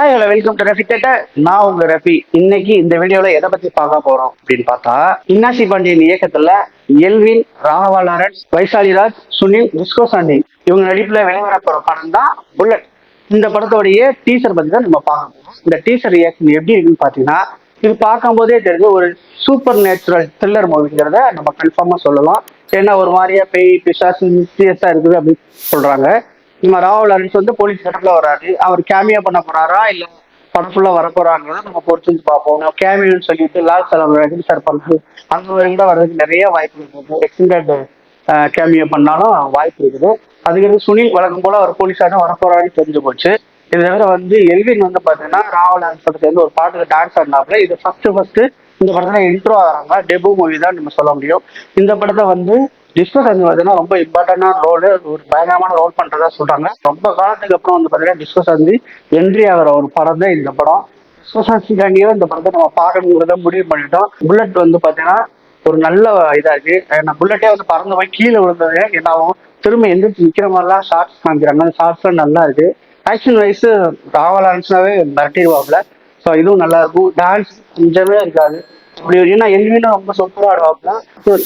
Hi hello welcome to Rafi theatre. நான் உங்க ரஃபி. இன்னைக்கு இந்த வீடியோல எதை பத்தி பார்க்க போறோம் அப்படின்னு பார்த்தா, இன்னாசி பாண்டியன் இயக்கத்துல எல்வின், ராகவா லாரன்ஸ், வைசாலிராஜ், சுனில், டிஸ்கோ சாண்டி இவங்க நடிப்புல வெளிவர போற படம் தான் புல்லட். இந்த படத்தோடைய டீசர் பத்தி தான் நம்ம பார்க்க போறோம். இந்த டீசர் ரியாக்ஷன் எப்படி இருக்குன்னு பாத்தீங்கன்னா, இது பார்க்கும் போதே தெரிஞ்சு ஒரு சூப்பர் நேச்சுரல் த்ரில்லர் மூவிங்கிறத நம்ம கன்ஃபார்மா சொல்லலாம். ஏன்னா ஒரு மாதிரியா பேய் பிசாசு மிஸ்டீரியஸா இருக்குது அப்படின்னு சொல்றாங்க. நம்ம ராகுல் லாரன்ஸ் வந்து போலீஸ் கட்டத்துல வராரு. அவர் கேமியா பண்ண போறாரா இல்ல படம் ஃபுல்லா வர போறாங்கிறத நம்ம பொறுத்து பார்ப்போம். கேமியோன்னு சொல்லிட்டு லால் சலாம் ரஜினி சார் பண்றது அந்த மாதிரி கூட வர்றதுக்கு நிறைய வாய்ப்பு இருக்குது. எக்ஸ்டெண்டட் கேமியோ பண்ணாலும் வாய்ப்பு இருக்குது. அதுக்கு சுனில் வழக்கம் போல அவர் போலீஸாக வர போறாருன்னு தெரிஞ்சு போச்சு. இது தவிர வந்து எல்வின் வந்து பாத்தீங்கன்னா ராகுல் லாரன்ஸ் சேர்ந்து ஒரு பாட்டுக்கு டான்ஸ் ஆடினாப்ல. இது ஃபர்ஸ்ட் இந்த படத்துல இன்ட்ரோ ஆகிறாங்க. டெபு மூவி தான் நம்ம சொல்ல முடியும். இந்த படத்தை வந்து டிஸ்கோ சாந்தி பார்த்தீங்கன்னா ரொம்ப இம்பார்ட்டன்டான ரோல், ஒரு பயங்கரமான ரோல் பண்றதா சொல்றாங்க. ரொம்ப காலத்துக்கு அப்புறம் வந்து பாத்தீங்கன்னா டிஸ்கோ சாந்தி என்ட்ரி ஆகிற ஒரு படம் தான் இந்த படம். டிஸ்கோ சாந்திக்காண்டியே இந்த படத்தை நம்ம பார்க்கணுங்கிறத முடிவு பண்ணிட்டோம். புல்லட் வந்து பாத்தீங்கன்னா ஒரு நல்ல இதா இருக்கு. ஏன்னா புல்லட்டே வந்து பறந்து போய் கீழே விழுந்தது என்னாவும் திரும்ப எந்திரிச்சு நிக்கிற மாதிரிலாம் ஷார்ட்ஸ் காமிக்கிறாங்க. அந்த ஷார்ட்ஸ்லாம் நல்லா இருக்கு. ஆக்ஷன் வைஸ் ராகுல் லாரன்ஸ்னாவே மிரட்டிடுவாப்ல. ஸோ இதுவும் நல்லா இருக்கும். டான்ஸ் கொஞ்சமே இருக்காது. அப்படி ஏன்னா எல்வினும் ரொம்ப சூப்பராக ஆடுவாப்ல.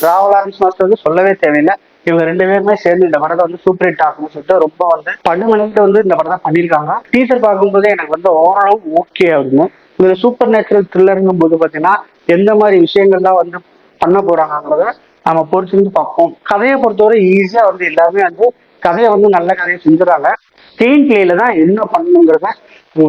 ராகுல் லாரன்ஸ் மாஸ்டர் வந்து சொல்லவே தேவையில்லை. இவங்க ரெண்டு பேருமே சேர்ந்து இந்த படத்தை வந்து சூப்பர் ஹிட் ஆகும்னு சொல்லிட்டு ரொம்ப வந்து 12 வந்து இந்த படத்தை பண்ணியிருக்காங்க. டீசர் பார்க்கும்போதே எனக்கு வந்து ஓரளவு ஓகே அப்படின்னு. இதுல சூப்பர் நேச்சுரல் த்ரில்லருங்கும் போது பார்த்தீங்கன்னா எந்த மாதிரி விஷயங்கள் தான் வந்து பண்ண போறாங்கிறத நம்ம பொறுத்திருந்து பார்ப்போம். கதையை பொறுத்தவரை ஈஸியா வந்து எல்லாருமே வந்து கதையை வந்து நல்ல கதையை செஞ்சுறாங்க. ஸ்கிரீன் பிளேல தான் என்ன பண்ணணுங்கிறத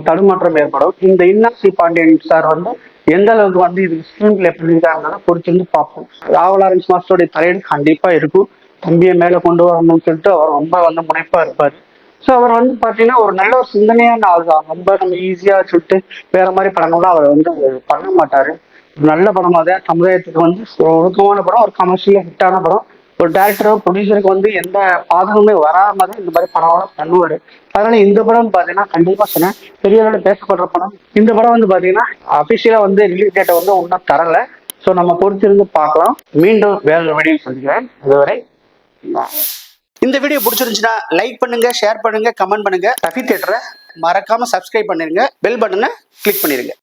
தடுமாற்றம் ஏற்படும். இந்த இன்னாசி பாண்டியன் சார் வந்து எந்த அளவுக்கு வந்து இது ஸ்கிரீன் பிளே பண்ணிருக்காங்கிறத பொறுத்திருந்து பார்ப்போம். ராகுல் லாரன்ஸ் மாஸ்டருடைய தலையீடு கண்டிப்பா இருக்கும். தம்பியை மேல கொண்டு வரணும்னு சொல்லிட்டு அவர் ரொம்ப வந்து முனைப்பா இருப்பாரு. ஸோ அவர் வந்து பாத்தீங்கன்னா ஒரு நல்ல ஒரு சிந்தனையான ஆள் தான். ரொம்ப நம்ம ஈஸியா சொல்லிட்டு வேற மாதிரி படங்கள்லாம் அவர் வந்து பண்ண மாட்டாரு. நல்ல படமா தான் சமுதாயத்துக்கு வந்து ஒழுக்கமான படம், ஒரு கமர்ஷியலா ஹிட்டான படம். ஒரு டேரக்டரோ ப்ரொடியூசருக்கு வந்து எந்த பாதகமே வராம தான் இந்த மாதிரி படம் பண்ணுவாரு. அதனால இந்த படம் பாத்தீங்கன்னா கண்டிப்பா சொன்னேன் பெரிய அளவில் பேசப்படுற படம். இந்த படம் வந்து பாத்தீங்கன்னா அபிஷியலா வந்து ரிலீஸ் டேட்டை வந்து ஒன்றும் தரல. ஸோ நம்ம பொறுத்திருந்து பார்க்கலாம். மீண்டும் வேற வீடியோ சொல்லிக்கிறேன். இதுவரை இந்த வீடியோ பிடிச்சிருந்துச்சுன்னா லைக் பண்ணுங்க, ஷேர் பண்ணுங்க, கமெண்ட் பண்ணுங்க. ரஃபி தியேட்டரை மறக்காம சப்ஸ்கிரைப் பண்ணிருங்க. பெல் பட்டனை கிளிக் பண்ணிருங்க.